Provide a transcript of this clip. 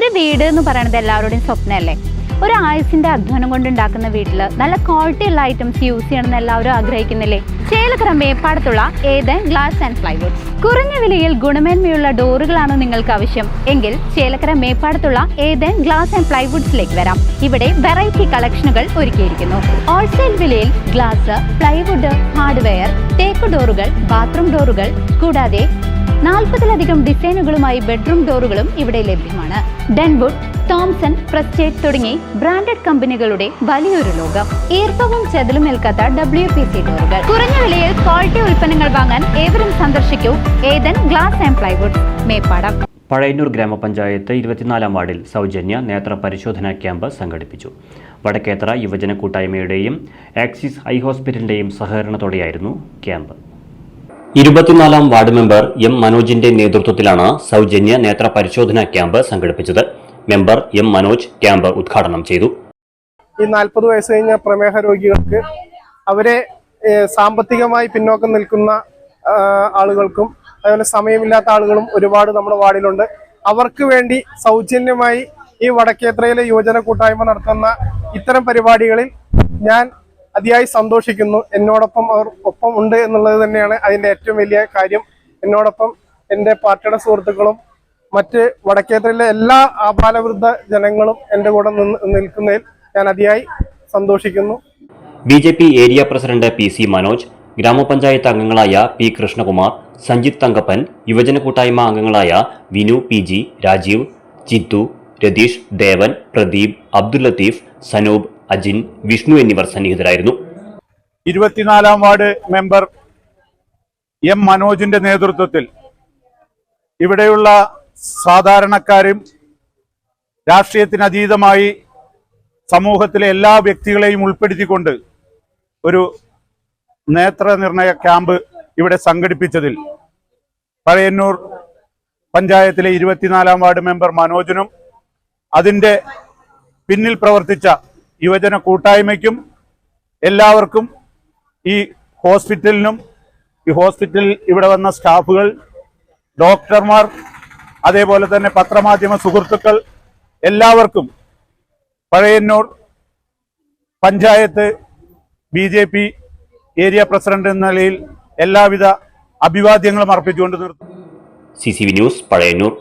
ഒരു വീട് എന്ന് പറയുന്നത് എല്ലാവരുടെയും സ്വപ്നമല്ലേ? ഒരു ആയുസിന്റെ അധ്വാനം കൊണ്ടുണ്ടാക്കുന്ന വീട്ടിൽ നല്ല ക്വാളിറ്റി ഉള്ള ഐറ്റംസ് യൂസ് ചെയ്യണമെന്ന് എല്ലാവരും ആഗ്രഹിക്കുന്നില്ലേ? ചേലക്കര മേപ്പാടത്തുള്ള ഏദൻ ഗ്ലാസ് ആൻഡ് പ്ലൈവുഡ്സ്. കുറഞ്ഞ വിലയിൽ ഗുണമേന്മയുള്ള ഡോറുകളാണോ നിങ്ങൾക്ക് ആവശ്യം? എങ്കിൽ ചേലക്കര മേപ്പാടത്തുള്ള ഏദൻ ഗ്ലാസ് ആൻഡ് പ്ലൈവുഡ്സിലേക്ക് വരാം. ഇവിടെ വെറൈറ്റി കളക്ഷനുകൾ ഒരുക്കിയിരിക്കുന്നു. ഹോൾസെയിൽ വിലയിൽ ഗ്ലാസ്, പ്ലൈവുഡ്, ഹാർഡ്വെയർ, തേക്ക് ഡോറുകൾ, ബാത്റൂം ഡോറുകൾ കൂടാതെ 40-ലധികം ഡിസൈനുകളുമായി ബെഡ്റൂം ഡോറുകളും ഇവിടെ ലഭ്യമാണ്. ഡെൻവുഡ്, തോംസൺ, പ്രസ്റ്റേജ് തുടങ്ങി ബ്രാൻഡഡ് കമ്പനികളുടെ വലിയൊരു ലോകം. ഈർപ്പവും ചെതലും ഏൽക്കാത്ത WPC ഡോറുകൾ. കുറഞ്ഞ വിലയിൽ ക്വാളിറ്റി ഉൽപ്പന്നങ്ങൾ വാങ്ങാൻ ഏവരും സന്ദർശിക്കൂ Eden glass and plywoods, Meppadam. Pazhayannur ഗ്രാമപഞ്ചായത്ത് 24-ാം വാർഡിൽ സൗജന്യ നേത്ര പരിശോധനാ ക്യാമ്പ് സംഘടിപ്പിച്ചു. വടക്കേത്തറ യുവജന കൂട്ടായ്മയുടെയും ആക്സിസ് ഐ ഹോസ്പിറ്റലിന്റെയും സഹകരണത്തോടെയായിരുന്നു ക്യാമ്പ്. 24-ാം വാർഡ് മെമ്പർ എം മനോജിന്റെ നേതൃത്വത്തിലാണ് സൗജന്യ നേത്ര പരിശോധനാ ക്യാമ്പ് സംഘടിപ്പിച്ചത്. മെമ്പർ എം മനോജ് ക്യാമ്പ് ഉദ്ഘാടനം ചെയ്തു. ഈ 40 വയസ്സ് കഴിഞ്ഞ പ്രമേഹ രോഗികൾക്ക്, അവരെ സാമ്പത്തികമായി പിന്നോക്കം നിൽക്കുന്ന ആളുകൾക്കും അതുപോലെ സമയമില്ലാത്ത ആളുകളും ഒരുപാട് നമ്മുടെ വാർഡിലുണ്ട്. അവർക്ക് വേണ്ടി സൗജന്യമായി ഈ വടക്കേത്തറയിലെ യുവജന കൂട്ടായ്മ നടത്തുന്ന ഇത്തരം പരിപാടികളിൽ ഞാൻ അതിയായി സന്തോഷിക്കുന്നു. എന്നോടൊപ്പം അവർ ഒപ്പം ഉണ്ട് എന്നുള്ളത് തന്നെയാണ് അതിന്റെ ഏറ്റവും വലിയ കാര്യം. എന്നോടൊപ്പം എൻ്റെ പാർട്ടിയുടെ സുഹൃത്തുക്കളും മറ്റ് വടക്കേത്തറയിലെ എല്ലാ ആബാലവൃദ്ധ ജനങ്ങളും എൻ്റെ കൂടെ നിൽക്കുന്നതിൽ ഞാൻ അതിയായി സന്തോഷിക്കുന്നു. BJP area president PC Manoj, ഗ്രാമപഞ്ചായത്ത് അംഗങ്ങളായ P കൃഷ്ണകുമാർ, സഞ്ജിത് തങ്കപ്പൻ, യുവജന കൂട്ടായ്മ അംഗങ്ങളായ വിനു, PG, രാജീവ്, ചിത്തു, രതീഷ്, ദേവൻ, പ്രദീപ്, അബ്ദുൽ ലത്തീഫ്, സനൂപ്, അജിൻ, വിഷ്ണു എന്നിവർ സന്നിഹിതരായിരുന്നു. 24-ാം വാർഡ് മെമ്പർ എം മനോജിന്റെ നേതൃത്വത്തിൽ ഇവിടെയുള്ള സാധാരണക്കാരും രാഷ്ട്രീയത്തിനതീതമായി സമൂഹത്തിലെ എല്ലാ വ്യക്തികളെയും ഉൾപ്പെടുത്തിക്കൊണ്ട് ഒരു നേത്രനിർണയ ക്യാമ്പ് ഇവിടെ സംഘടിപ്പിച്ചതിൽ പഴയന്നൂർ പഞ്ചായത്തിലെ 24-ാം വാർഡ് മെമ്പർ മനോജിനും അതിന്റെ പിന്നിൽ പ്രവർത്തിച്ച യുവജന കൂട്ടായ്മയ്ക്കും എല്ലാവർക്കും, ഈ ഹോസ്പിറ്റലിനും ഈ ഹോസ്പിറ്റലിൽ ഇവിടെ വന്ന സ്റ്റാഫുകൾ, ഡോക്ടർമാർ, അതേപോലെ തന്നെ പത്രമാധ്യമ സുഹൃത്തുക്കൾ എല്ലാവർക്കും Pazhayannur panchayat BJP area president എന്ന നിലയിൽ എല്ലാവിധ അഭിവാദ്യങ്ങളും അർപ്പിച്ചുകൊണ്ട് നിർത്തുന്നു. CCV news, Pazhayannur.